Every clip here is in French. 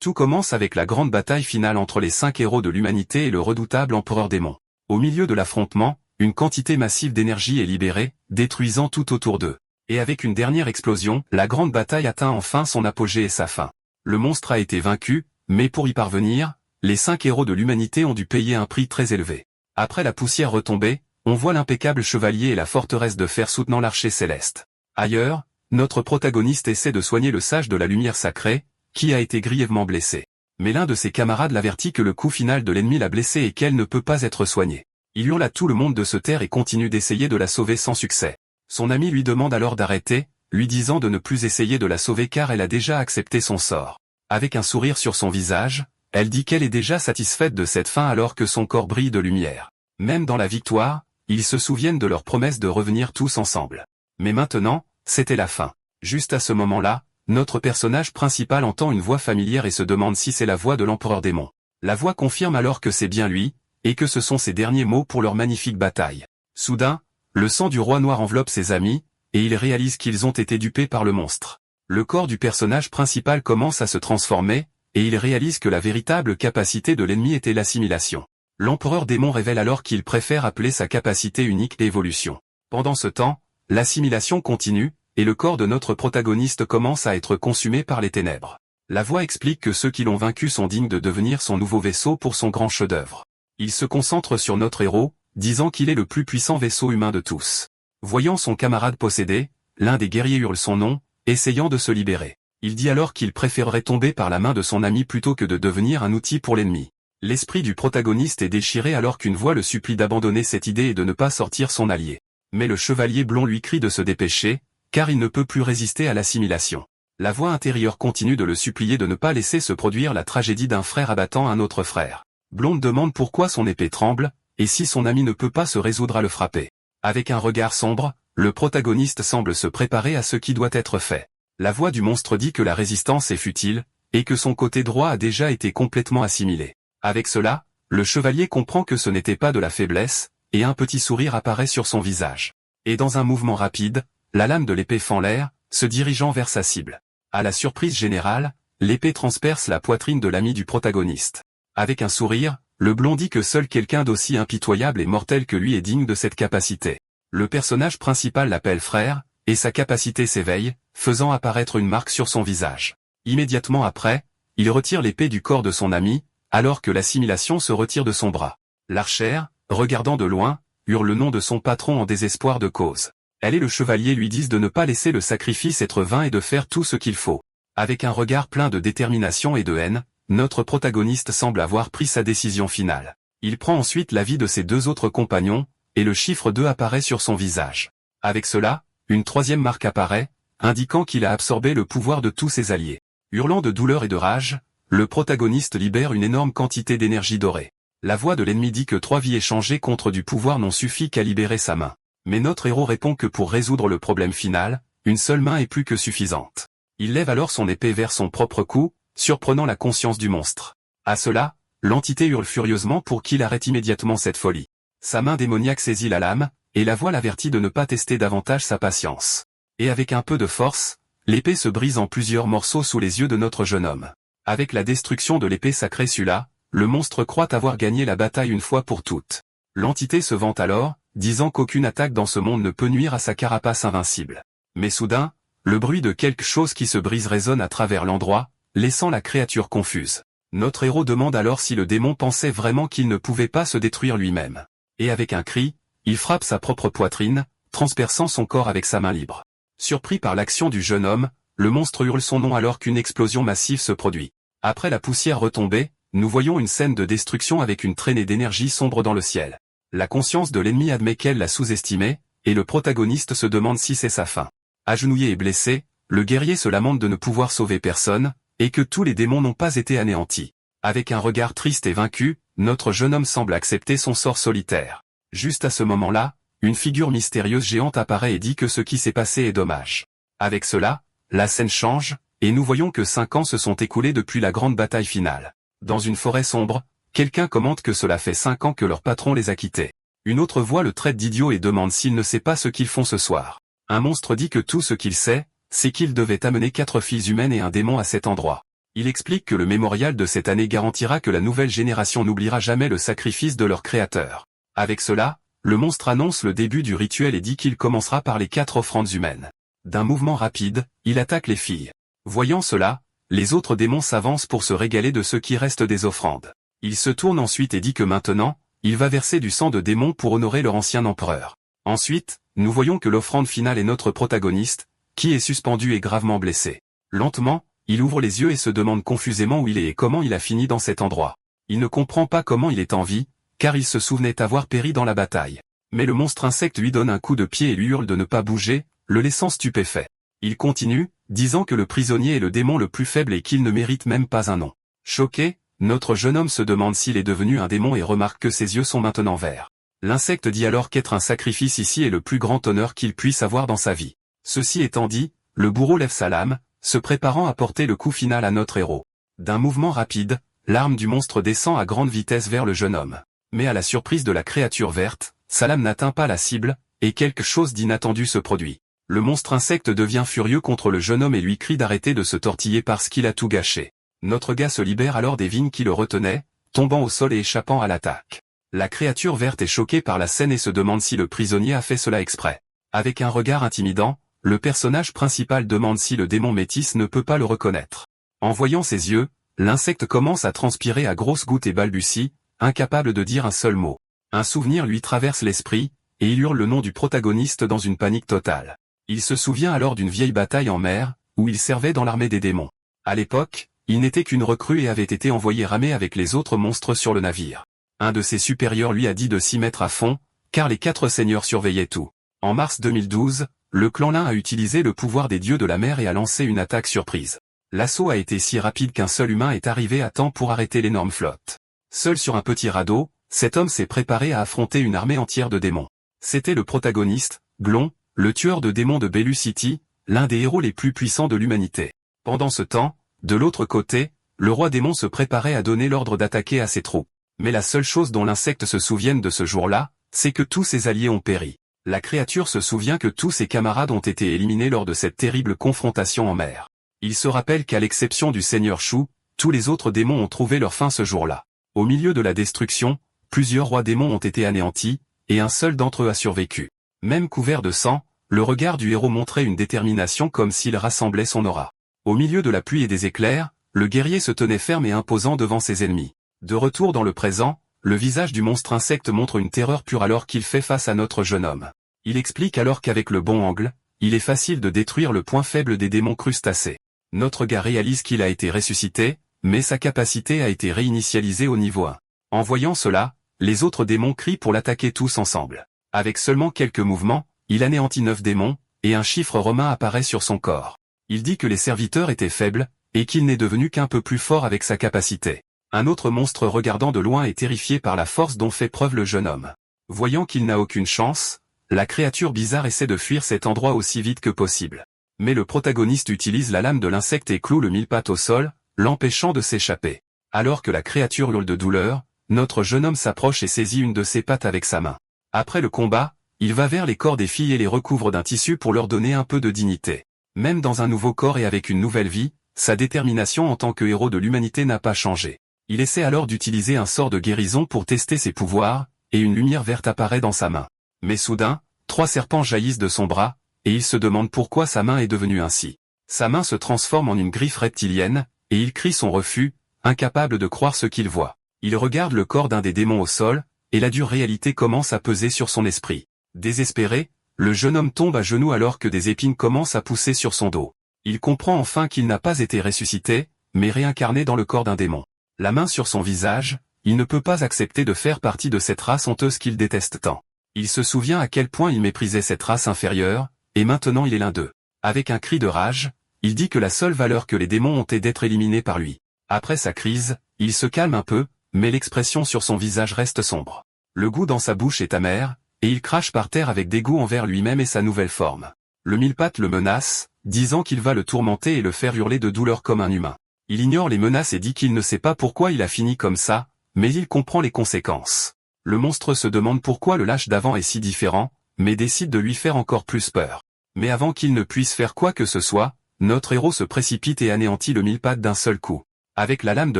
Tout commence avec la grande bataille finale entre les 5 héros de l'humanité et le redoutable empereur démon. Au milieu de l'affrontement, une quantité massive d'énergie est libérée, détruisant tout autour d'eux. Et avec une dernière explosion, la grande bataille atteint enfin son apogée et sa fin. Le monstre a été vaincu, mais pour y parvenir, les 5 héros de l'humanité ont dû payer un prix très élevé. Après la poussière retombée, on voit l'impeccable chevalier et la forteresse de fer soutenant l'archer céleste. Ailleurs, notre protagoniste essaie de soigner le sage de la lumière sacrée, qui a été grièvement blessé. Mais l'un de ses camarades l'avertit que le coup final de l'ennemi l'a blessé et qu'elle ne peut pas être soignée. Il hurle à tout le monde de se taire et continue d'essayer de la sauver sans succès. Son ami lui demande alors d'arrêter, lui disant de ne plus essayer de la sauver car elle a déjà accepté son sort. Avec un sourire sur son visage, elle dit qu'elle est déjà satisfaite de cette fin alors que son corps brille de lumière. Même dans la victoire, ils se souviennent de leur promesse de revenir tous ensemble. Mais maintenant, c'était la fin. Juste à ce moment-là, notre personnage principal entend une voix familière et se demande si c'est la voix de l'empereur démon. La voix confirme alors que c'est bien lui, et que ce sont ses derniers mots pour leur magnifique bataille. Soudain, le sang du roi noir enveloppe ses amis, et ils réalisent qu'ils ont été dupés par le monstre. Le corps du personnage principal commence à se transformer, et il réalise que la véritable capacité de l'ennemi était l'assimilation. L'empereur démon révèle alors qu'il préfère appeler sa capacité unique l'évolution. Pendant ce temps, l'assimilation continue, et le corps de notre protagoniste commence à être consumé par les ténèbres. La voix explique que ceux qui l'ont vaincu sont dignes de devenir son nouveau vaisseau pour son grand chef-d'œuvre. Il se concentre sur notre héros, disant qu'il est le plus puissant vaisseau humain de tous. Voyant son camarade possédé, l'un des guerriers hurle son nom, essayant de se libérer. Il dit alors qu'il préférerait tomber par la main de son ami plutôt que de devenir un outil pour l'ennemi. L'esprit du protagoniste est déchiré alors qu'une voix le supplie d'abandonner cette idée et de ne pas sortir son allié. Mais le chevalier blond lui crie de se dépêcher, car il ne peut plus résister à l'assimilation. La voix intérieure continue de le supplier de ne pas laisser se produire la tragédie d'un frère abattant un autre frère. Blonde demande pourquoi son épée tremble, et si son ami ne peut pas se résoudre à le frapper. Avec un regard sombre, le protagoniste semble se préparer à ce qui doit être fait. La voix du monstre dit que la résistance est futile, et que son côté droit a déjà été complètement assimilé. Avec cela, le chevalier comprend que ce n'était pas de la faiblesse, et un petit sourire apparaît sur son visage. Et dans un mouvement rapide, la lame de l'épée fend l'air, se dirigeant vers sa cible. À la surprise générale, l'épée transperce la poitrine de l'ami du protagoniste. Avec un sourire, le blond dit que seul quelqu'un d'aussi impitoyable et mortel que lui est digne de cette capacité. Le personnage principal l'appelle frère, et sa capacité s'éveille, faisant apparaître une marque sur son visage. Immédiatement après, il retire l'épée du corps de son ami, alors que l'assimilation se retire de son bras. L'archère, regardant de loin, hurle le nom de son patron en désespoir de cause. Elle et le chevalier lui disent de ne pas laisser le sacrifice être vain et de faire tout ce qu'il faut. Avec un regard plein de détermination et de haine, notre protagoniste semble avoir pris sa décision finale. Il prend ensuite l'avis de ses deux autres compagnons, et le chiffre 2 apparaît sur son visage. Avec cela, une troisième marque apparaît, indiquant qu'il a absorbé le pouvoir de tous ses alliés. Hurlant de douleur et de rage, le protagoniste libère une énorme quantité d'énergie dorée. La voix de l'ennemi dit que 3 vies échangées contre du pouvoir n'ont suffi qu'à libérer sa main. Mais notre héros répond que pour résoudre le problème final, une seule main est plus que suffisante. Il lève alors son épée vers son propre cou, surprenant la conscience du monstre. À cela, l'entité hurle furieusement pour qu'il arrête immédiatement cette folie. Sa main démoniaque saisit la lame, et la voix l'avertit de ne pas tester davantage sa patience. Et avec un peu de force, l'épée se brise en plusieurs morceaux sous les yeux de notre jeune homme. Avec la destruction de l'épée sacrée Sula, le monstre croit avoir gagné la bataille une fois pour toutes. L'entité se vante alors, disant qu'aucune attaque dans ce monde ne peut nuire à sa carapace invincible. Mais soudain, le bruit de quelque chose qui se brise résonne à travers l'endroit, laissant la créature confuse. Notre héros demande alors si le démon pensait vraiment qu'il ne pouvait pas se détruire lui-même. Et avec un cri, il frappe sa propre poitrine, transperçant son corps avec sa main libre. Surpris par l'action du jeune homme, le monstre hurle son nom alors qu'une explosion massive se produit. Après la poussière retombée, nous voyons une scène de destruction avec une traînée d'énergie sombre dans le ciel. La conscience de l'ennemi admet qu'elle l'a sous-estimé, et le protagoniste se demande si c'est sa fin. Agenouillé et blessé, le guerrier se lamente de ne pouvoir sauver personne, et que tous les démons n'ont pas été anéantis. Avec un regard triste et vaincu, notre jeune homme semble accepter son sort solitaire. Juste à ce moment-là, une figure mystérieuse géante apparaît et dit que ce qui s'est passé est dommage. Avec cela, la scène change, et nous voyons que 5 ans se sont écoulés depuis la grande bataille finale. Dans une forêt sombre, quelqu'un commente que cela fait 5 ans que leur patron les a quittés. Une autre voix le traite d'idiot et demande s'il ne sait pas ce qu'ils font ce soir. Un monstre dit que tout ce qu'il sait, c'est qu'il devait amener 4 filles humaines et un démon à cet endroit. Il explique que le mémorial de cette année garantira que la nouvelle génération n'oubliera jamais le sacrifice de leur créateur. Avec cela, le monstre annonce le début du rituel et dit qu'il commencera par les 4 offrandes humaines. D'un mouvement rapide, il attaque les filles. Voyant cela, les autres démons s'avancent pour se régaler de ce qui reste des offrandes. Il se tourne ensuite et dit que maintenant, il va verser du sang de démons pour honorer leur ancien empereur. Ensuite, nous voyons que l'offrande finale est notre protagoniste, qui est suspendu et gravement blessé. Lentement, il ouvre les yeux et se demande confusément où il est et comment il a fini dans cet endroit. Il ne comprend pas comment il est en vie, car il se souvenait avoir péri dans la bataille. Mais le monstre insecte lui donne un coup de pied et lui hurle de ne pas bouger, le laissant stupéfait. Il continue, disant que le prisonnier est le démon le plus faible et qu'il ne mérite même pas un nom. Choqué, notre jeune homme se demande s'il est devenu un démon et remarque que ses yeux sont maintenant verts. L'insecte dit alors qu'être un sacrifice ici est le plus grand honneur qu'il puisse avoir dans sa vie. Ceci étant dit, le bourreau lève sa lame, se préparant à porter le coup final à notre héros. D'un mouvement rapide, l'arme du monstre descend à grande vitesse vers le jeune homme. Mais à la surprise de la créature verte, sa lame n'atteint pas la cible, et quelque chose d'inattendu se produit. Le monstre insecte devient furieux contre le jeune homme et lui crie d'arrêter de se tortiller parce qu'il a tout gâché. Notre gars se libère alors des vignes qui le retenaient, tombant au sol et échappant à l'attaque. La créature verte est choquée par la scène et se demande si le prisonnier a fait cela exprès. Avec un regard intimidant, le personnage principal demande si le démon métis ne peut pas le reconnaître. En voyant ses yeux, l'insecte commence à transpirer à grosses gouttes et balbutie, incapable de dire un seul mot. Un souvenir lui traverse l'esprit, et il hurle le nom du protagoniste dans une panique totale. Il se souvient alors d'une vieille bataille en mer, où il servait dans l'armée des démons. À l'époque, il n'était qu'une recrue et avait été envoyé ramer avec les autres monstres sur le navire. Un de ses supérieurs lui a dit de s'y mettre à fond, car les 4 seigneurs surveillaient tout. En mars 2012, le clan Lin a utilisé le pouvoir des dieux de la mer et a lancé une attaque surprise. L'assaut a été si rapide qu'un seul humain est arrivé à temps pour arrêter l'énorme flotte. Seul sur un petit radeau, cet homme s'est préparé à affronter une armée entière de démons. C'était le protagoniste, Glon, le tueur de démons de Bellu City, l'un des héros les plus puissants de l'humanité. Pendant ce temps, de l'autre côté, le roi démon se préparait à donner l'ordre d'attaquer à ses troupes. Mais la seule chose dont l'insecte se souvienne de ce jour-là, c'est que tous ses alliés ont péri. La créature se souvient que tous ses camarades ont été éliminés lors de cette terrible confrontation en mer. Il se rappelle qu'à l'exception du seigneur Shu, tous les autres démons ont trouvé leur fin ce jour-là. Au milieu de la destruction, plusieurs rois démons ont été anéantis, et un seul d'entre eux a survécu. Même couvert de sang, le regard du héros montrait une détermination comme s'il rassemblait son aura. Au milieu de la pluie et des éclairs, le guerrier se tenait ferme et imposant devant ses ennemis. De retour dans le présent, le visage du monstre insecte montre une terreur pure alors qu'il fait face à notre jeune homme. Il explique alors qu'avec le bon angle, il est facile de détruire le point faible des démons crustacés. Notre gars réalise qu'il a été ressuscité, mais sa capacité a été réinitialisée au niveau 1. En voyant cela, les autres démons crient pour l'attaquer tous ensemble. Avec seulement quelques mouvements, il anéantit 9 démons, et un chiffre romain apparaît sur son corps. Il dit que les serviteurs étaient faibles, et qu'il n'est devenu qu'un peu plus fort avec sa capacité. Un autre monstre regardant de loin est terrifié par la force dont fait preuve le jeune homme. Voyant qu'il n'a aucune chance, la créature bizarre essaie de fuir cet endroit aussi vite que possible. Mais le protagoniste utilise la lame de l'insecte et cloue le mille-pattes au sol, l'empêchant de s'échapper. Alors que la créature hurle de douleur, notre jeune homme s'approche et saisit une de ses pattes avec sa main. Après le combat, il va vers les corps des filles et les recouvre d'un tissu pour leur donner un peu de dignité. Même dans un nouveau corps et avec une nouvelle vie, sa détermination en tant que héros de l'humanité n'a pas changé. Il essaie alors d'utiliser un sort de guérison pour tester ses pouvoirs, et une lumière verte apparaît dans sa main. Mais soudain, 3 serpents jaillissent de son bras, et il se demande pourquoi sa main est devenue ainsi. Sa main se transforme en une griffe reptilienne, et il crie son refus, incapable de croire ce qu'il voit. Il regarde le corps d'un des démons au sol, et la dure réalité commence à peser sur son esprit. Désespéré, le jeune homme tombe à genoux alors que des épines commencent à pousser sur son dos. Il comprend enfin qu'il n'a pas été ressuscité, mais réincarné dans le corps d'un démon. La main sur son visage, il ne peut pas accepter de faire partie de cette race honteuse qu'il déteste tant. Il se souvient à quel point il méprisait cette race inférieure, et maintenant il est l'un d'eux. Avec un cri de rage, il dit que la seule valeur que les démons ont est d'être éliminés par lui. Après sa crise, il se calme un peu, mais l'expression sur son visage reste sombre. Le goût dans sa bouche est amer, et il crache par terre avec dégoût envers lui-même et sa nouvelle forme. Le mille-pattes le menace, disant qu'il va le tourmenter et le faire hurler de douleur comme un humain. Il ignore les menaces et dit qu'il ne sait pas pourquoi il a fini comme ça, mais il comprend les conséquences. Le monstre se demande pourquoi le lâche d'avant est si différent, mais décide de lui faire encore plus peur. Mais avant qu'il ne puisse faire quoi que ce soit, notre héros se précipite et anéantit le mille-pattes d'un seul coup. Avec la lame de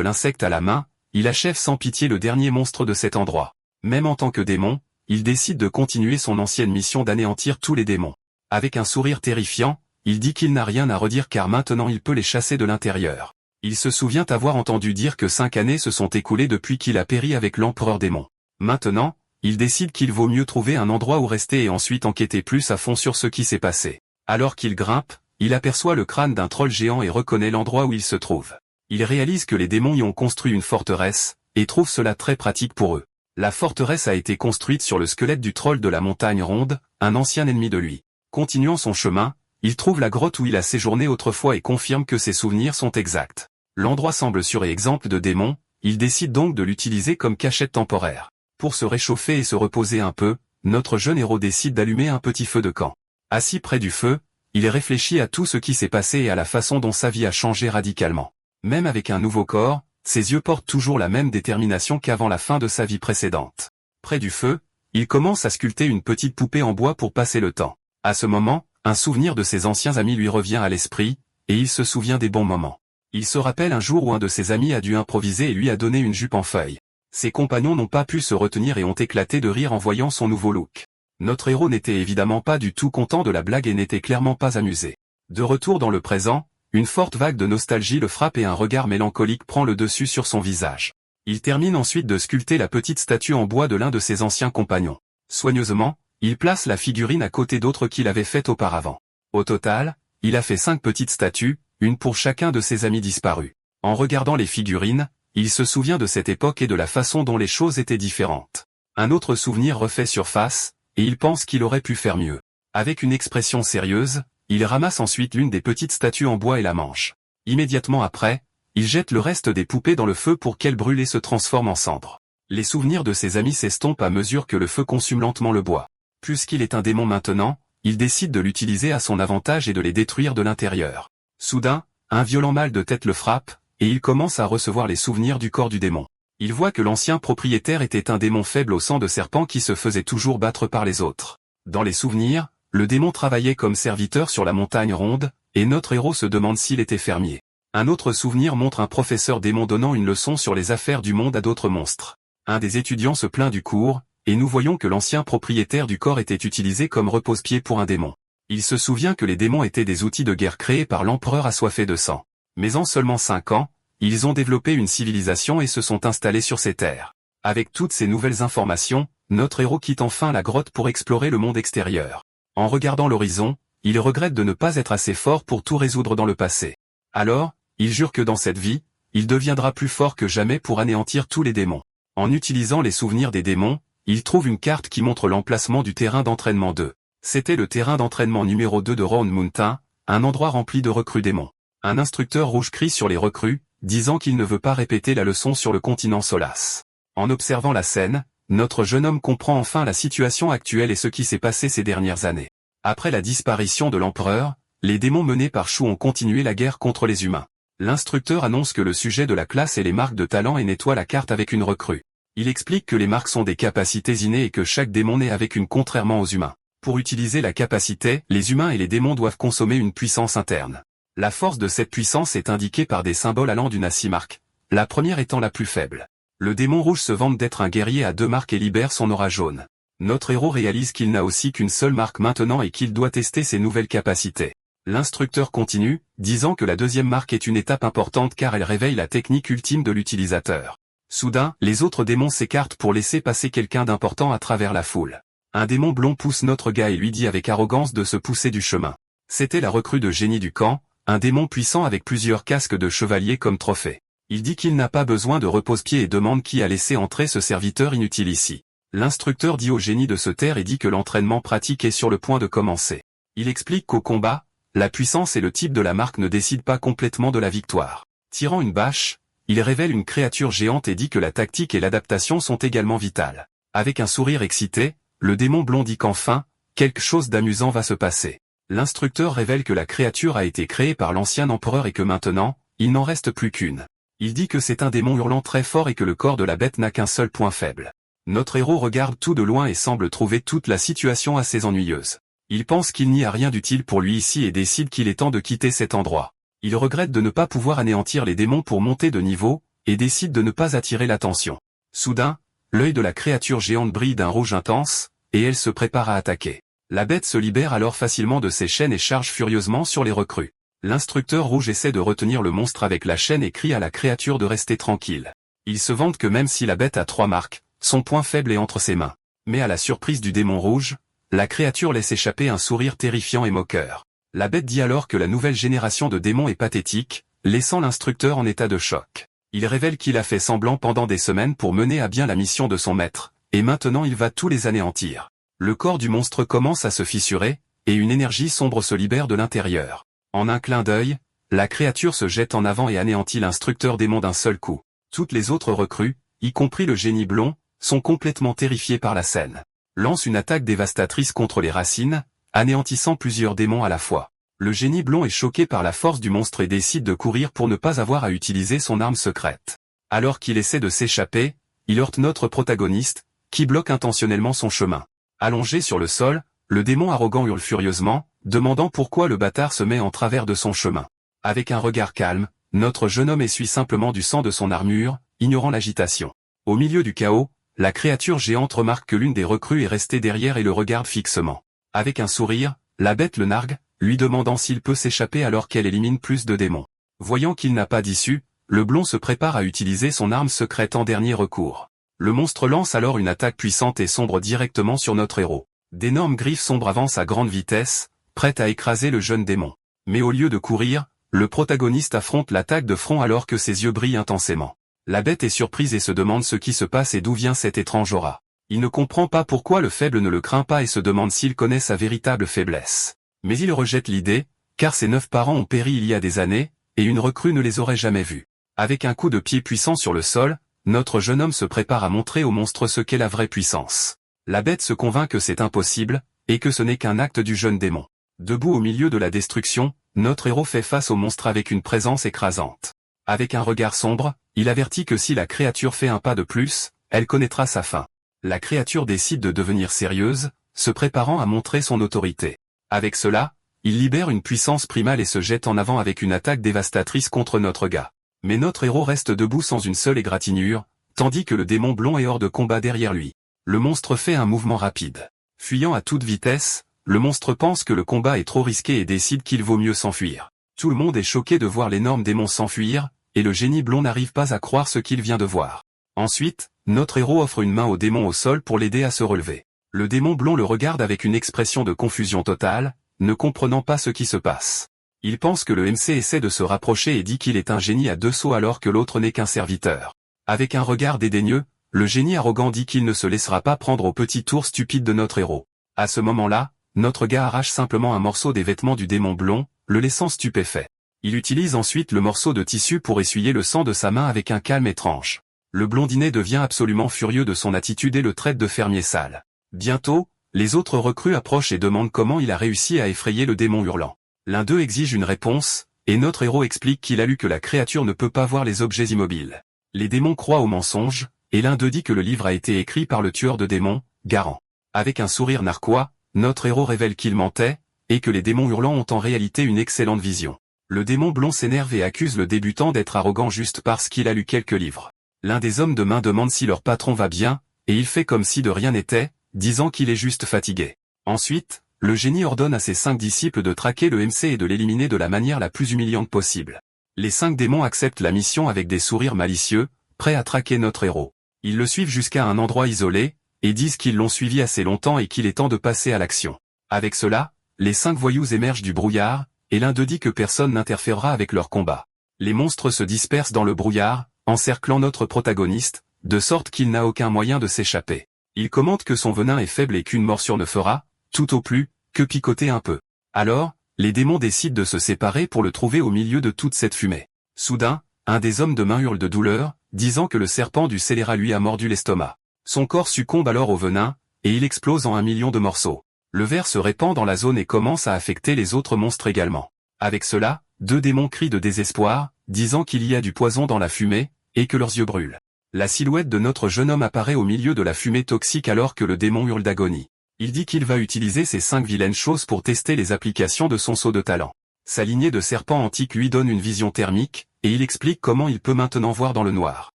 l'insecte à la main, il achève sans pitié le dernier monstre de cet endroit. Même en tant que démon, il décide de continuer son ancienne mission d'anéantir tous les démons. Avec un sourire terrifiant, il dit qu'il n'a rien à redire car maintenant il peut les chasser de l'intérieur. Il se souvient avoir entendu dire que 5 années se sont écoulées depuis qu'il a péri avec l'empereur démon. Maintenant, il décide qu'il vaut mieux trouver un endroit où rester et ensuite enquêter plus à fond sur ce qui s'est passé. Alors qu'il grimpe, il aperçoit le crâne d'un troll géant et reconnaît l'endroit où il se trouve. Il réalise que les démons y ont construit une forteresse, et trouve cela très pratique pour eux. La forteresse a été construite sur le squelette du troll de la montagne ronde, un ancien ennemi de lui. Continuant son chemin, il trouve la grotte où il a séjourné autrefois et confirme que ses souvenirs sont exacts. L'endroit semble sûr et exempt de démons, il décide donc de l'utiliser comme cachette temporaire. Pour se réchauffer et se reposer un peu, notre jeune héros décide d'allumer un petit feu de camp. Assis près du feu, il réfléchit à tout ce qui s'est passé et à la façon dont sa vie a changé radicalement. Même avec un nouveau corps, ses yeux portent toujours la même détermination qu'avant la fin de sa vie précédente. Près du feu, il commence à sculpter une petite poupée en bois pour passer le temps. À ce moment, un souvenir de ses anciens amis lui revient à l'esprit, et il se souvient des bons moments. Il se rappelle un jour où un de ses amis a dû improviser et lui a donné une jupe en feuille. Ses compagnons n'ont pas pu se retenir et ont éclaté de rire en voyant son nouveau look. Notre héros n'était évidemment pas du tout content de la blague et n'était clairement pas amusé. De retour dans le présent, une forte vague de nostalgie le frappe et un regard mélancolique prend le dessus sur son visage. Il termine ensuite de sculpter la petite statue en bois de l'un de ses anciens compagnons. Soigneusement, il place la figurine à côté d'autres qu'il avait faites auparavant. Au total, il a fait 5 petites statues, une pour chacun de ses amis disparus. En regardant les figurines, il se souvient de cette époque et de la façon dont les choses étaient différentes. Un autre souvenir refait surface, et il pense qu'il aurait pu faire mieux. Avec une expression sérieuse, il ramasse ensuite l'une des petites statues en bois et la mange. Immédiatement après, il jette le reste des poupées dans le feu pour qu'elles brûlent et se transforment en cendres. Les souvenirs de ses amis s'estompent à mesure que le feu consume lentement le bois. Puisqu'il est un démon maintenant, il décide de l'utiliser à son avantage et de les détruire de l'intérieur. Soudain, un violent mal de tête le frappe, et il commence à recevoir les souvenirs du corps du démon. Il voit que l'ancien propriétaire était un démon faible au sang de serpent qui se faisait toujours battre par les autres. Dans les souvenirs, le démon travaillait comme serviteur sur la montagne ronde, et notre héros se demande s'il était fermier. Un autre souvenir montre un professeur démon donnant une leçon sur les affaires du monde à d'autres monstres. Un des étudiants se plaint du cours, et nous voyons que l'ancien propriétaire du corps était utilisé comme repose-pied pour un démon. Il se souvient que les démons étaient des outils de guerre créés par l'empereur assoiffé de sang. Mais en seulement 5 ans, ils ont développé une civilisation et se sont installés sur ces terres. Avec toutes ces nouvelles informations, notre héros quitte enfin la grotte pour explorer le monde extérieur. En regardant l'horizon, il regrette de ne pas être assez fort pour tout résoudre dans le passé. Alors, il jure que dans cette vie, il deviendra plus fort que jamais pour anéantir tous les démons. En utilisant les souvenirs des démons, il trouve une carte qui montre l'emplacement du terrain d'entraînement 2. C'était le terrain d'entraînement numéro 2 de Round Mountain, un endroit rempli de recrues démons. Un instructeur rouge crie sur les recrues, disant qu'il ne veut pas répéter la leçon sur le continent Solace. En observant la scène, notre jeune homme comprend enfin la situation actuelle et ce qui s'est passé ces dernières années. Après la disparition de l'empereur, les démons menés par Shu ont continué la guerre contre les humains. L'instructeur annonce que le sujet de la classe est les marques de talent et nettoie la carte avec une recrue. Il explique que les marques sont des capacités innées et que chaque démon naît avec une contrairement aux humains. Pour utiliser la capacité, les humains et les démons doivent consommer une puissance interne. La force de cette puissance est indiquée par des symboles allant d'une à 6 marques, la première étant la plus faible. Le démon rouge se vante d'être un guerrier à 2 marques et libère son aura jaune. Notre héros réalise qu'il n'a aussi qu'une seule marque maintenant et qu'il doit tester ses nouvelles capacités. L'instructeur continue, disant que la deuxième marque est une étape importante car elle réveille la technique ultime de l'utilisateur. Soudain, les autres démons s'écartent pour laisser passer quelqu'un d'important à travers la foule. Un démon blond pousse notre gars et lui dit avec arrogance de se pousser du chemin. C'était la recrue de génie du camp, un démon puissant avec plusieurs casques de chevalier comme trophée. Il dit qu'il n'a pas besoin de repose-pied et demande qui a laissé entrer ce serviteur inutile ici. L'instructeur dit au génie de se taire et dit que l'entraînement pratique est sur le point de commencer. Il explique qu'au combat, la puissance et le type de la marque ne décident pas complètement de la victoire. Tirant une bâche, il révèle une créature géante et dit que la tactique et l'adaptation sont également vitales. Avec un sourire excité, le démon blond dit qu'enfin, quelque chose d'amusant va se passer. L'instructeur révèle que la créature a été créée par l'ancien empereur et que maintenant, il n'en reste plus qu'une. Il dit que c'est un démon hurlant très fort et que le corps de la bête n'a qu'un seul point faible. Notre héros regarde tout de loin et semble trouver toute la situation assez ennuyeuse. Il pense qu'il n'y a rien d'utile pour lui ici et décide qu'il est temps de quitter cet endroit. Il regrette de ne pas pouvoir anéantir les démons pour monter de niveau, et décide de ne pas attirer l'attention. Soudain, l'œil de la créature géante brille d'un rouge intense, et elle se prépare à attaquer. La bête se libère alors facilement de ses chaînes et charge furieusement sur les recrues. L'instructeur rouge essaie de retenir le monstre avec la chaîne et crie à la créature de rester tranquille. Il se vante que même si la bête a 3 marques, son point faible est entre ses mains. Mais à la surprise du démon rouge, la créature laisse échapper un sourire terrifiant et moqueur. La bête dit alors que la nouvelle génération de démons est pathétique, laissant l'instructeur en état de choc. Il révèle qu'il a fait semblant pendant des semaines pour mener à bien la mission de son maître, et maintenant il va tous les anéantir. Le corps du monstre commence à se fissurer, et une énergie sombre se libère de l'intérieur. En un clin d'œil, la créature se jette en avant et anéantit l'instructeur démon d'un seul coup. Toutes les autres recrues, y compris le génie blond, sont complètement terrifiées par la scène. Lance une attaque dévastatrice contre les racines, anéantissant plusieurs démons à la fois. Le génie blond est choqué par la force du monstre et décide de courir pour ne pas avoir à utiliser son arme secrète. Alors qu'il essaie de s'échapper, il heurte notre protagoniste, qui bloque intentionnellement son chemin. Allongé sur le sol, le démon arrogant hurle furieusement, demandant pourquoi le bâtard se met en travers de son chemin. Avec un regard calme, notre jeune homme essuie simplement du sang de son armure, ignorant l'agitation. Au milieu du chaos, la créature géante remarque que l'une des recrues est restée derrière et le regarde fixement. Avec un sourire, la bête le nargue, lui demandant s'il peut s'échapper alors qu'elle élimine plus de démons. Voyant qu'il n'a pas d'issue, le blond se prépare à utiliser son arme secrète en dernier recours. Le monstre lance alors une attaque puissante et sombre directement sur notre héros. D'énormes griffes sombres avancent à grande vitesse, prêtes à écraser le jeune démon. Mais au lieu de courir, le protagoniste affronte l'attaque de front alors que ses yeux brillent intensément. La bête est surprise et se demande ce qui se passe et d'où vient cette étrange aura. Il ne comprend pas pourquoi le faible ne le craint pas et se demande s'il connaît sa véritable faiblesse. Mais il rejette l'idée, car ses 9 parents ont péri il y a des années, et une recrue ne les aurait jamais vus. Avec un coup de pied puissant sur le sol, notre jeune homme se prépare à montrer au monstre ce qu'est la vraie puissance. La bête se convainc que c'est impossible, et que ce n'est qu'un acte du jeune démon. Debout au milieu de la destruction, notre héros fait face au monstre avec une présence écrasante. Avec un regard sombre, il avertit que si la créature fait un pas de plus, elle connaîtra sa fin. La créature décide de devenir sérieuse, se préparant à montrer son autorité. Avec cela, il libère une puissance primale et se jette en avant avec une attaque dévastatrice contre notre gars. Mais notre héros reste debout sans une seule égratignure, tandis que le démon blond est hors de combat derrière lui. Le monstre fait un mouvement rapide. Fuyant à toute vitesse, le monstre pense que le combat est trop risqué et décide qu'il vaut mieux s'enfuir. Tout le monde est choqué de voir l'énorme démon s'enfuir, et le génie blond n'arrive pas à croire ce qu'il vient de voir. Ensuite, notre héros offre une main au démon au sol pour l'aider à se relever. Le démon blond le regarde avec une expression de confusion totale, ne comprenant pas ce qui se passe. Il pense que le MC essaie de se rapprocher et dit qu'il est un génie à 2 sauts alors que l'autre n'est qu'un serviteur. Avec un regard dédaigneux, le génie arrogant dit qu'il ne se laissera pas prendre au petit tour stupide de notre héros. À ce moment-là, notre gars arrache simplement un morceau des vêtements du démon blond, le laissant stupéfait. Il utilise ensuite le morceau de tissu pour essuyer le sang de sa main avec un calme étrange. Le blondinet devient absolument furieux de son attitude et le traite de fermier sale. Bientôt, les autres recrues approchent et demandent comment il a réussi à effrayer le démon hurlant. L'un d'eux exige une réponse, et notre héros explique qu'il a lu que la créature ne peut pas voir les objets immobiles. Les démons croient au mensonge, et l'un d'eux dit que le livre a été écrit par le tueur de démons, Garant. Avec un sourire narquois, notre héros révèle qu'il mentait, et que les démons hurlants ont en réalité une excellente vision. Le démon blond s'énerve et accuse le débutant d'être arrogant juste parce qu'il a lu quelques livres. L'un des hommes de main demande si leur patron va bien, et il fait comme si de rien n'était, disant qu'il est juste fatigué. Ensuite, le génie ordonne à ses 5 disciples de traquer le MC et de l'éliminer de la manière la plus humiliante possible. Les 5 démons acceptent la mission avec des sourires malicieux, prêts à traquer notre héros. Ils le suivent jusqu'à un endroit isolé, et disent qu'ils l'ont suivi assez longtemps et qu'il est temps de passer à l'action. Avec cela, les 5 voyous émergent du brouillard, et l'un d'eux dit que personne n'interférera avec leur combat. Les monstres se dispersent dans le brouillard, encerclant notre protagoniste, de sorte qu'il n'a aucun moyen de s'échapper. Il commente que son venin est faible et qu'une morsure ne fera, tout au plus, que picoter un peu. Alors, les démons décident de se séparer pour le trouver au milieu de toute cette fumée. Soudain, un des hommes de main hurle de douleur, disant que le serpent du scélérat lui a mordu l'estomac. Son corps succombe alors au venin, et il explose en 1 million de morceaux. Le ver se répand dans la zone et commence à affecter les autres monstres également. Avec cela, 2 démons crient de désespoir, disant qu'il y a du poison dans la fumée, et que leurs yeux brûlent. La silhouette de notre jeune homme apparaît au milieu de la fumée toxique alors que le démon hurle d'agonie. Il dit qu'il va utiliser ces 5 vilaines choses pour tester les applications de son sceau de talent. Sa lignée de serpents antiques lui donne une vision thermique, et il explique comment il peut maintenant voir dans le noir.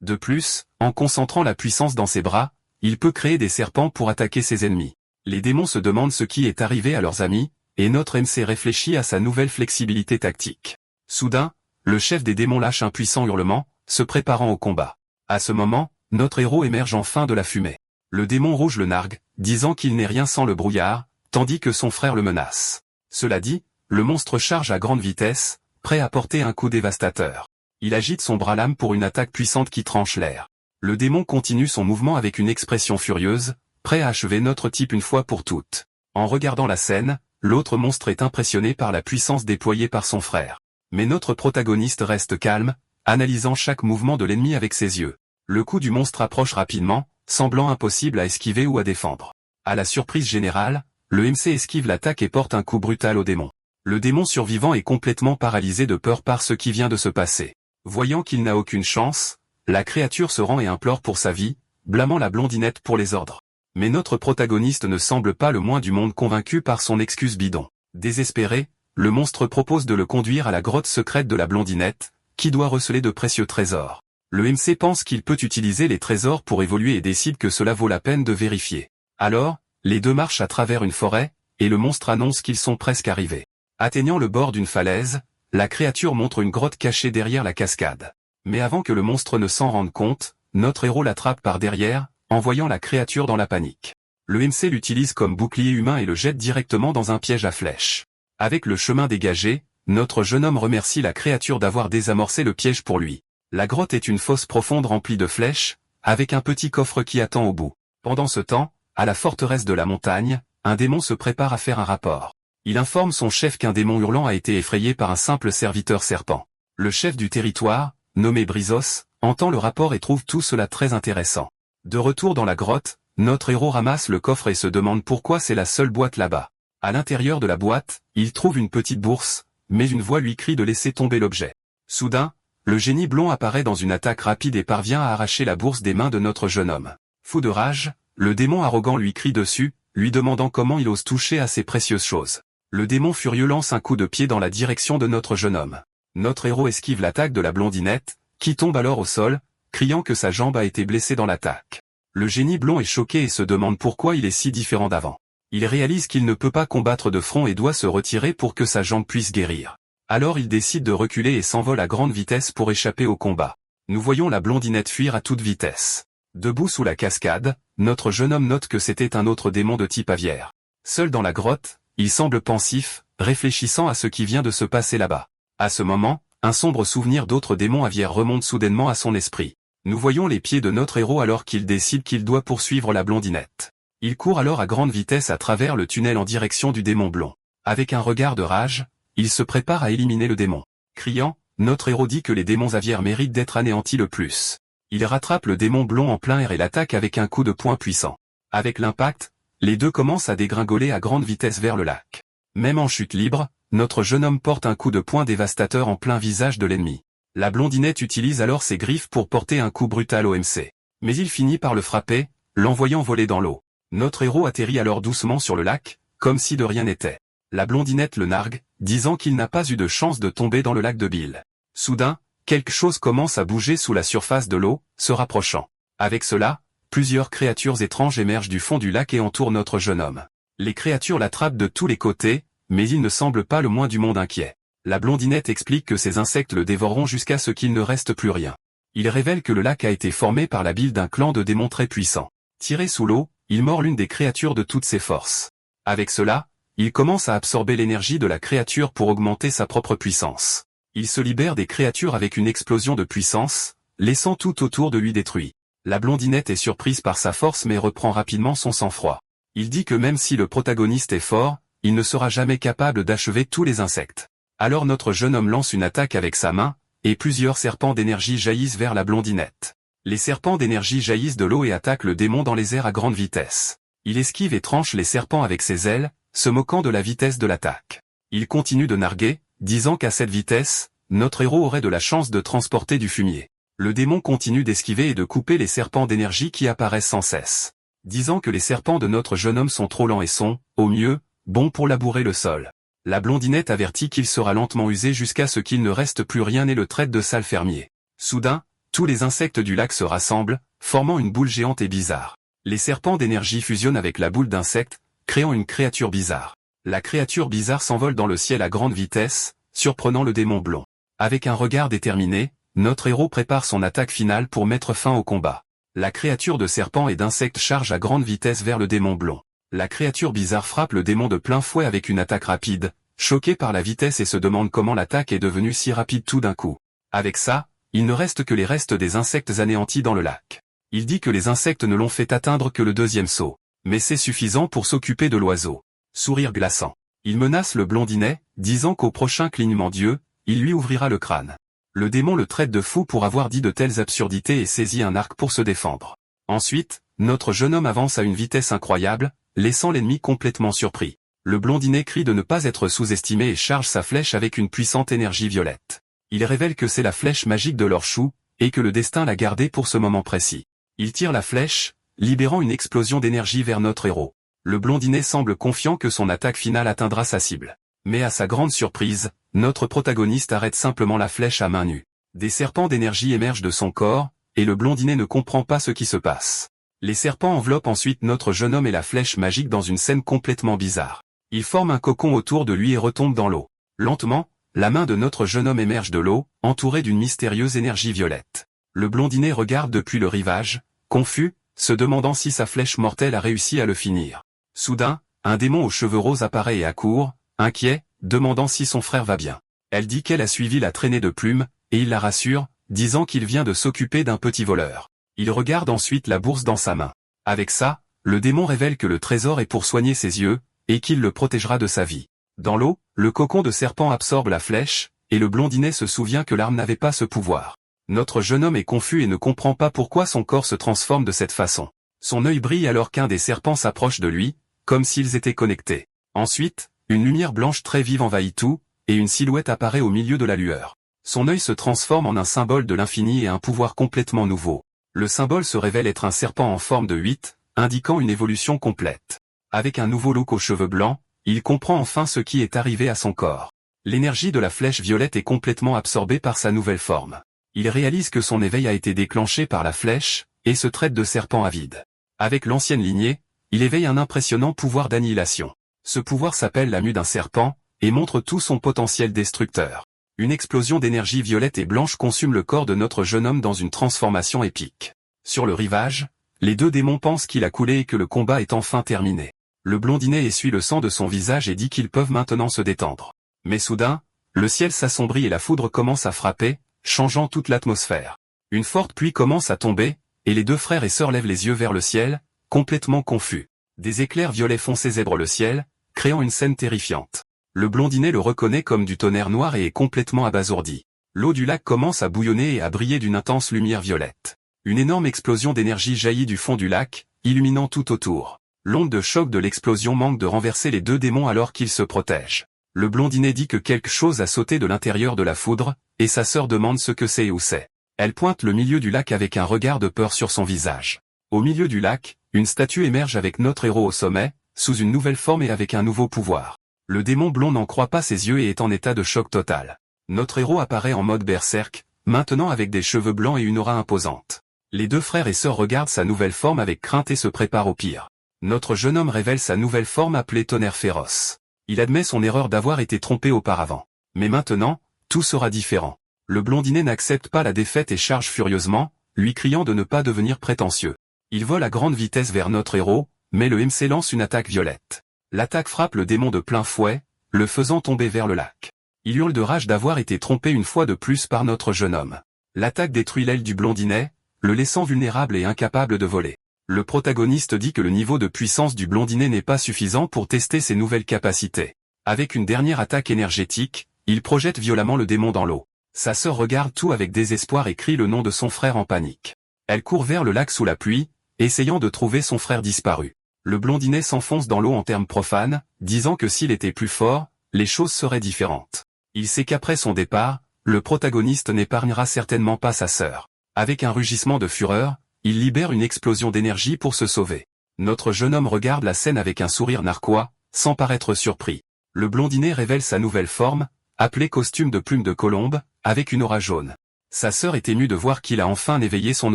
De plus, en concentrant la puissance dans ses bras, il peut créer des serpents pour attaquer ses ennemis. Les démons se demandent ce qui est arrivé à leurs amis, et notre MC réfléchit à sa nouvelle flexibilité tactique. Soudain, le chef des démons lâche un puissant hurlement, se préparant au combat. À ce moment, notre héros émerge enfin de la fumée. Le démon rouge le nargue, disant qu'il n'est rien sans le brouillard, tandis que son frère le menace. Cela dit, le monstre charge à grande vitesse, prêt à porter un coup dévastateur. Il agite son bras lame pour une attaque puissante qui tranche l'air. Le démon continue son mouvement avec une expression furieuse, prêt à achever notre type une fois pour toutes. En regardant la scène, l'autre monstre est impressionné par la puissance déployée par son frère. Mais notre protagoniste reste calme, analysant chaque mouvement de l'ennemi avec ses yeux. Le coup du monstre approche rapidement, semblant impossible à esquiver ou à défendre. À la surprise générale, le MC esquive l'attaque et porte un coup brutal au démon. Le démon survivant est complètement paralysé de peur par ce qui vient de se passer. Voyant qu'il n'a aucune chance, la créature se rend et implore pour sa vie, blâmant la blondinette pour les ordres. Mais notre protagoniste ne semble pas le moins du monde convaincu par son excuse bidon. Désespéré, le monstre propose de le conduire à la grotte secrète de la blondinette, qui doit receler de précieux trésors. Le MC pense qu'il peut utiliser les trésors pour évoluer et décide que cela vaut la peine de vérifier. Alors, les deux marchent à travers une forêt, et le monstre annonce qu'ils sont presque arrivés. Atteignant le bord d'une falaise, la créature montre une grotte cachée derrière la cascade. Mais avant que le monstre ne s'en rende compte, notre héros l'attrape par derrière, envoyant la créature dans la panique. Le MC l'utilise comme bouclier humain et le jette directement dans un piège à flèches. Avec le chemin dégagé, notre jeune homme remercie la créature d'avoir désamorcé le piège pour lui. La grotte est une fosse profonde remplie de flèches, avec un petit coffre qui attend au bout. Pendant ce temps, à la forteresse de la montagne, un démon se prépare à faire un rapport. Il informe son chef qu'un démon hurlant a été effrayé par un simple serviteur serpent. Le chef du territoire, nommé Brizos, entend le rapport et trouve tout cela très intéressant. De retour dans la grotte, notre héros ramasse le coffre et se demande pourquoi c'est la seule boîte là-bas. À l'intérieur de la boîte, il trouve une petite bourse, mais une voix lui crie de laisser tomber l'objet. Soudain, le génie blond apparaît dans une attaque rapide et parvient à arracher la bourse des mains de notre jeune homme. Fou de rage, le démon arrogant lui crie dessus, lui demandant comment il ose toucher à ces précieuses choses. Le démon furieux lance un coup de pied dans la direction de notre jeune homme. Notre héros esquive l'attaque de la blondinette, qui tombe alors au sol, criant que sa jambe a été blessée dans l'attaque. Le génie blond est choqué et se demande pourquoi il est si différent d'avant. Il réalise qu'il ne peut pas combattre de front et doit se retirer pour que sa jambe puisse guérir. Alors il décide de reculer et s'envole à grande vitesse pour échapper au combat. Nous voyons la blondinette fuir à toute vitesse. Debout sous la cascade, notre jeune homme note que c'était un autre démon de type aviaire. Seul dans la grotte, il semble pensif, réfléchissant à ce qui vient de se passer là-bas. À ce moment, un sombre souvenir d'autres démons aviaires remonte soudainement à son esprit. Nous voyons les pieds de notre héros alors qu'il décide qu'il doit poursuivre la blondinette. Il court alors à grande vitesse à travers le tunnel en direction du démon blond. Avec un regard de rage, il se prépare à éliminer le démon. Criant, notre héros dit que les démons aviaires méritent d'être anéantis le plus. Il rattrape le démon blond en plein air et l'attaque avec un coup de poing puissant. Avec l'impact, les deux commencent à dégringoler à grande vitesse vers le lac. Même en chute libre, notre jeune homme porte un coup de poing dévastateur en plein visage de l'ennemi. La blondinette utilise alors ses griffes pour porter un coup brutal au MC. Mais il finit par le frapper, l'envoyant voler dans l'eau. Notre héros atterrit alors doucement sur le lac, comme si de rien n'était. La blondinette le nargue, disant qu'il n'a pas eu de chance de tomber dans le lac de bile. Soudain, quelque chose commence à bouger sous la surface de l'eau, se rapprochant. Avec cela, plusieurs créatures étranges émergent du fond du lac et entourent notre jeune homme. Les créatures l'attrapent de tous les côtés, mais il ne semble pas le moins du monde inquiet. La blondinette explique que ces insectes le dévoreront jusqu'à ce qu'il ne reste plus rien. Il révèle que le lac a été formé par la bile d'un clan de démons très puissants. Tiré sous l'eau, il mord l'une des créatures de toutes ses forces. Avec cela, il commence à absorber l'énergie de la créature pour augmenter sa propre puissance. Il se libère des créatures avec une explosion de puissance, laissant tout autour de lui détruit. La blondinette est surprise par sa force mais reprend rapidement son sang-froid. Il dit que même si le protagoniste est fort, il ne sera jamais capable d'achever tous les insectes. Alors notre jeune homme lance une attaque avec sa main, et plusieurs serpents d'énergie jaillissent vers la blondinette. Les serpents d'énergie jaillissent de l'eau et attaquent le démon dans les airs à grande vitesse. Il esquive et tranche les serpents avec ses ailes, se moquant de la vitesse de l'attaque. Il continue de narguer, disant qu'à cette vitesse, notre héros aurait de la chance de transporter du fumier. Le démon continue d'esquiver et de couper les serpents d'énergie qui apparaissent sans cesse. disant que les serpents de notre jeune homme sont trop lents et sont, au mieux, bons pour labourer le sol. La blondinette avertit qu'il sera lentement usé jusqu'à ce qu'il ne reste plus rien et le traite de sale fermier. Soudain, tous les insectes du lac se rassemblent, formant une boule géante et bizarre. Les serpents d'énergie fusionnent avec la boule d'insectes, créant une créature bizarre. La créature bizarre s'envole dans le ciel à grande vitesse, surprenant le démon blond. Avec un regard déterminé, notre héros prépare son attaque finale pour mettre fin au combat. La créature de serpents et d'insectes charge à grande vitesse vers le démon blond. La créature bizarre frappe le démon de plein fouet avec une attaque rapide, choqué par la vitesse et se demande comment l'attaque est devenue si rapide tout d'un coup. Avec ça, il ne reste que les restes des insectes anéantis dans le lac. Il dit que les insectes ne l'ont fait atteindre que le deuxième saut. Mais c'est suffisant pour s'occuper de l'oiseau. Sourire glaçant. Il menace le blondinet, disant qu'au prochain clignement d'yeux, il lui ouvrira le crâne. Le démon le traite de fou pour avoir dit de telles absurdités et saisit un arc pour se défendre. Ensuite, notre jeune homme avance à une vitesse incroyable, laissant l'ennemi complètement surpris. Le blondinet crie de ne pas être sous-estimé et charge sa flèche avec une puissante énergie violette. Il révèle que c'est la flèche magique de leur chou, et que le destin l'a gardée pour ce moment précis. Il tire la flèche, libérant une explosion d'énergie vers notre héros. Le blondinet semble confiant que son attaque finale atteindra sa cible. Mais à sa grande surprise, notre protagoniste arrête simplement la flèche à main nue. Des serpents d'énergie émergent de son corps, et le blondinet ne comprend pas ce qui se passe. Les serpents enveloppent ensuite notre jeune homme et la flèche magique dans une scène complètement bizarre. Ils forment un cocon autour de lui et retombent dans l'eau. Lentement, la main de notre jeune homme émerge de l'eau, entourée d'une mystérieuse énergie violette. Le blondinet regarde depuis le rivage, confus, se demandant si sa flèche mortelle a réussi à le finir. Soudain, un démon aux cheveux roses apparaît et accourt, inquiet, demandant si son frère va bien. Elle dit qu'elle a suivi la traînée de plumes, et il la rassure, disant qu'il vient de s'occuper d'un petit voleur. Il regarde ensuite la bourse dans sa main. Avec ça, le démon révèle que le trésor est pour soigner ses yeux, et qu'il le protégera de sa vie. Dans l'eau, le cocon de serpent absorbe la flèche, et le blondinet se souvient que l'arme n'avait pas ce pouvoir. Notre jeune homme est confus et ne comprend pas pourquoi son corps se transforme de cette façon. Son œil brille alors qu'un des serpents s'approche de lui, comme s'ils étaient connectés. Ensuite, une lumière blanche très vive envahit tout, et une silhouette apparaît au milieu de la lueur. Son œil se transforme en un symbole de l'infini et un pouvoir complètement nouveau. Le symbole se révèle être un serpent en forme de 8, indiquant une évolution complète. Avec un nouveau look aux cheveux blancs, il comprend enfin ce qui est arrivé à son corps. L'énergie de la flèche violette est complètement absorbée par sa nouvelle forme. Il réalise que son éveil a été déclenché par la flèche, et se traite de serpent avide. Avec l'ancienne lignée, il éveille un impressionnant pouvoir d'annihilation. Ce pouvoir s'appelle la mue d'un serpent, et montre tout son potentiel destructeur. Une explosion d'énergie violette et blanche consume le corps de notre jeune homme dans une transformation épique. Sur le rivage, les deux démons pensent qu'il a coulé et que le combat est enfin terminé. Le blondinet essuie le sang de son visage et dit qu'ils peuvent maintenant se détendre. Mais soudain, le ciel s'assombrit et la foudre commence à frapper, changeant toute l'atmosphère. Une forte pluie commence à tomber, et les deux frères et sœurs lèvent les yeux vers le ciel, complètement confus. Des éclairs violets foncés zèbrent le ciel, créant une scène terrifiante. Le blondinet le reconnaît comme du tonnerre noir et est complètement abasourdi. L'eau du lac commence à bouillonner et à briller d'une intense lumière violette. Une énorme explosion d'énergie jaillit du fond du lac, illuminant tout autour. L'onde de choc de l'explosion manque de renverser les deux démons alors qu'ils se protègent. Le blondinet dit que quelque chose a sauté de l'intérieur de la foudre, et sa sœur demande ce que c'est et où c'est. Elle pointe le milieu du lac avec un regard de peur sur son visage. Au milieu du lac, une statue émerge avec notre héros au sommet, sous une nouvelle forme et avec un nouveau pouvoir. Le démon blond n'en croit pas ses yeux et est en état de choc total. Notre héros apparaît en mode berserk, maintenant avec des cheveux blancs et une aura imposante. Les deux frères et sœurs regardent sa nouvelle forme avec crainte et se préparent au pire. Notre jeune homme révèle sa nouvelle forme appelée tonnerre féroce. Il admet son erreur d'avoir été trompé auparavant. Mais maintenant, tout sera différent. Le blondinet n'accepte pas la défaite et charge furieusement, lui criant de ne pas devenir prétentieux. Il vole à grande vitesse vers notre héros, mais le MC lance une attaque violette. L'attaque frappe le démon de plein fouet, le faisant tomber vers le lac. Il hurle de rage d'avoir été trompé une fois de plus par notre jeune homme. L'attaque détruit l'aile du blondinet, le laissant vulnérable et incapable de voler. Le protagoniste dit que le niveau de puissance du blondinet n'est pas suffisant pour tester ses nouvelles capacités. Avec une dernière attaque énergétique, il projette violemment le démon dans l'eau. Sa sœur regarde tout avec désespoir et crie le nom de son frère en panique. Elle court vers le lac sous la pluie, essayant de trouver son frère disparu. Le blondinet s'enfonce dans l'eau en termes profanes, disant que s'il était plus fort, les choses seraient différentes. Il sait qu'après son départ, le protagoniste n'épargnera certainement pas sa sœur. Avec un rugissement de fureur, il libère une explosion d'énergie pour se sauver. Notre jeune homme regarde la scène avec un sourire narquois, sans paraître surpris. Le blondinet révèle sa nouvelle forme, appelée costume de plume de colombe, avec une aura jaune. Sa sœur est émue de voir qu'il a enfin éveillé son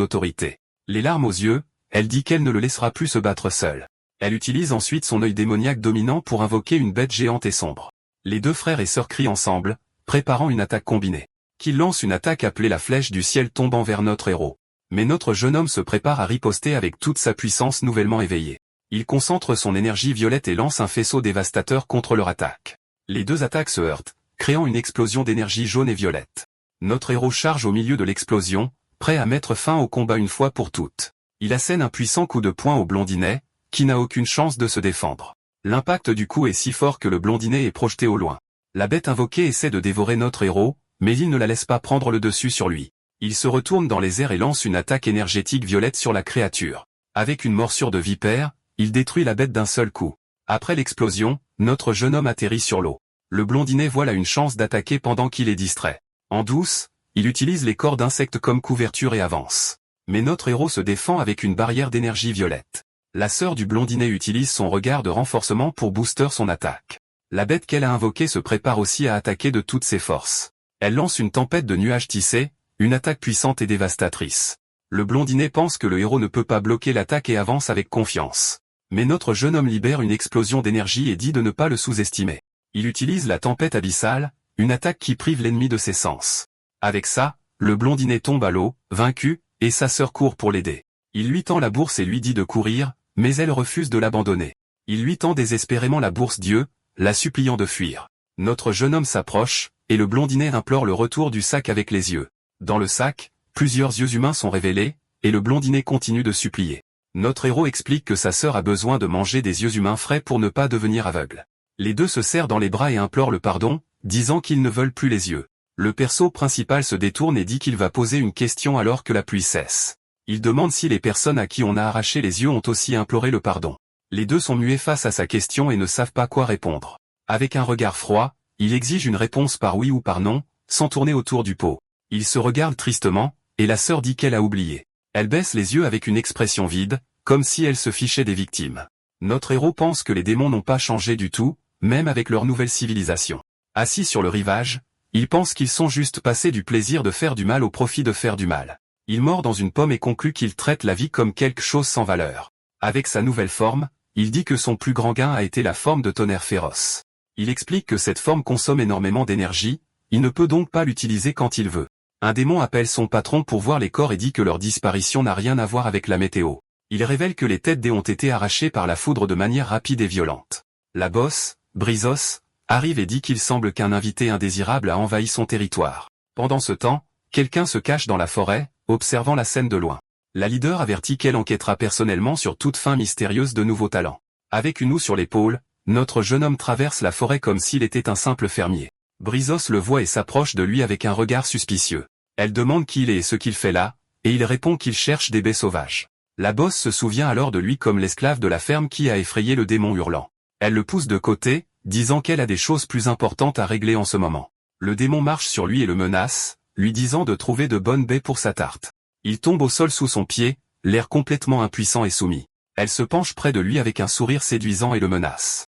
autorité. Les larmes aux yeux, elle dit qu'elle ne le laissera plus se battre seul. Elle utilise ensuite son œil démoniaque dominant pour invoquer une bête géante et sombre. Les deux frères et sœurs crient ensemble, préparant une attaque combinée. Qu'il lance une attaque appelée la flèche du ciel tombant vers notre héros. Mais notre jeune homme se prépare à riposter avec toute sa puissance nouvellement éveillée. Il concentre son énergie violette et lance un faisceau dévastateur contre leur attaque. Les deux attaques se heurtent, créant une explosion d'énergie jaune et violette. Notre héros charge au milieu de l'explosion, prêt à mettre fin au combat une fois pour toutes. Il assène un puissant coup de poing au blondinet, qui n'a aucune chance de se défendre. L'impact du coup est si fort que le blondinet est projeté au loin. La bête invoquée essaie de dévorer notre héros, mais il ne la laisse pas prendre le dessus sur lui. Il se retourne dans les airs et lance une attaque énergétique violette sur la créature. Avec une morsure de vipère, il détruit la bête d'un seul coup. Après l'explosion, notre jeune homme atterrit sur l'eau. Le blondinet voit là une chance d'attaquer pendant qu'il est distrait. En douce, il utilise les corps d'insectes comme couverture et avance. Mais notre héros se défend avec une barrière d'énergie violette. La sœur du blondinet utilise son regard de renforcement pour booster son attaque. La bête qu'elle a invoquée se prépare aussi à attaquer de toutes ses forces. Elle lance une tempête de nuages tissés, une attaque puissante et dévastatrice. Le blondinet pense que le héros ne peut pas bloquer l'attaque et avance avec confiance. Mais notre jeune homme libère une explosion d'énergie et dit de ne pas le sous-estimer. Il utilise la tempête abyssale, une attaque qui prive l'ennemi de ses sens. Avec ça, le blondinet tombe à l'eau, vaincu, et sa sœur court pour l'aider. Il lui tend la bourse et lui dit de courir, mais elle refuse de l'abandonner. Il lui tend désespérément la bourse Dieu, la suppliant de fuir. Notre jeune homme s'approche, et le blondinet implore le retour du sac avec les yeux. Dans le sac, plusieurs yeux humains sont révélés, et le blondinet continue de supplier. Notre héros explique que sa sœur a besoin de manger des yeux humains frais pour ne pas devenir aveugle. Les deux se serrent dans les bras et implorent le pardon, disant qu'ils ne veulent plus les yeux. Le perso principal se détourne et dit qu'il va poser une question alors que la pluie cesse. Il demande si les personnes à qui on a arraché les yeux ont aussi imploré le pardon. Les deux sont muets face à sa question et ne savent pas quoi répondre. Avec un regard froid, il exige une réponse par oui ou par non, sans tourner autour du pot. Il se regarde tristement, et la sœur dit qu'elle a oublié. Elle baisse les yeux avec une expression vide, comme si elle se fichait des victimes. Notre héros pense que les démons n'ont pas changé du tout, même avec leur nouvelle civilisation. Assis sur le rivage, il pense qu'ils sont juste passés du plaisir de faire du mal au profit de faire du mal. Il mord dans une pomme et conclut qu'il traite la vie comme quelque chose sans valeur. Avec sa nouvelle forme, il dit que son plus grand gain a été la forme de tonnerre féroce. Il explique que cette forme consomme énormément d'énergie, il ne peut donc pas l'utiliser quand il veut. Un démon appelle son patron pour voir les corps et dit que leur disparition n'a rien à voir avec la météo. Il révèle que les têtes des ont été arrachées par la foudre de manière rapide et violente. La bosse, Brizos, arrive et dit qu'il semble qu'un invité indésirable a envahi son territoire. Pendant ce temps, quelqu'un se cache dans la forêt, observant la scène de loin. La leader avertit qu'elle enquêtera personnellement sur toute fin mystérieuse de nouveaux talents. Avec une houe sur l'épaule, notre jeune homme traverse la forêt comme s'il était un simple fermier. Brizos le voit et s'approche de lui avec un regard suspicieux. Elle demande qui il est et ce qu'il fait là, et il répond qu'il cherche des baies sauvages. La bosse se souvient alors de lui comme l'esclave de la ferme qui a effrayé le démon hurlant. Elle le pousse de côté, disant qu'elle a des choses plus importantes à régler en ce moment. Le démon marche sur lui et le menace, lui disant de trouver de bonnes baies pour sa tarte. Il tombe au sol sous son pied, l'air complètement impuissant et soumis. Elle se penche près de lui avec un sourire séduisant et le menace.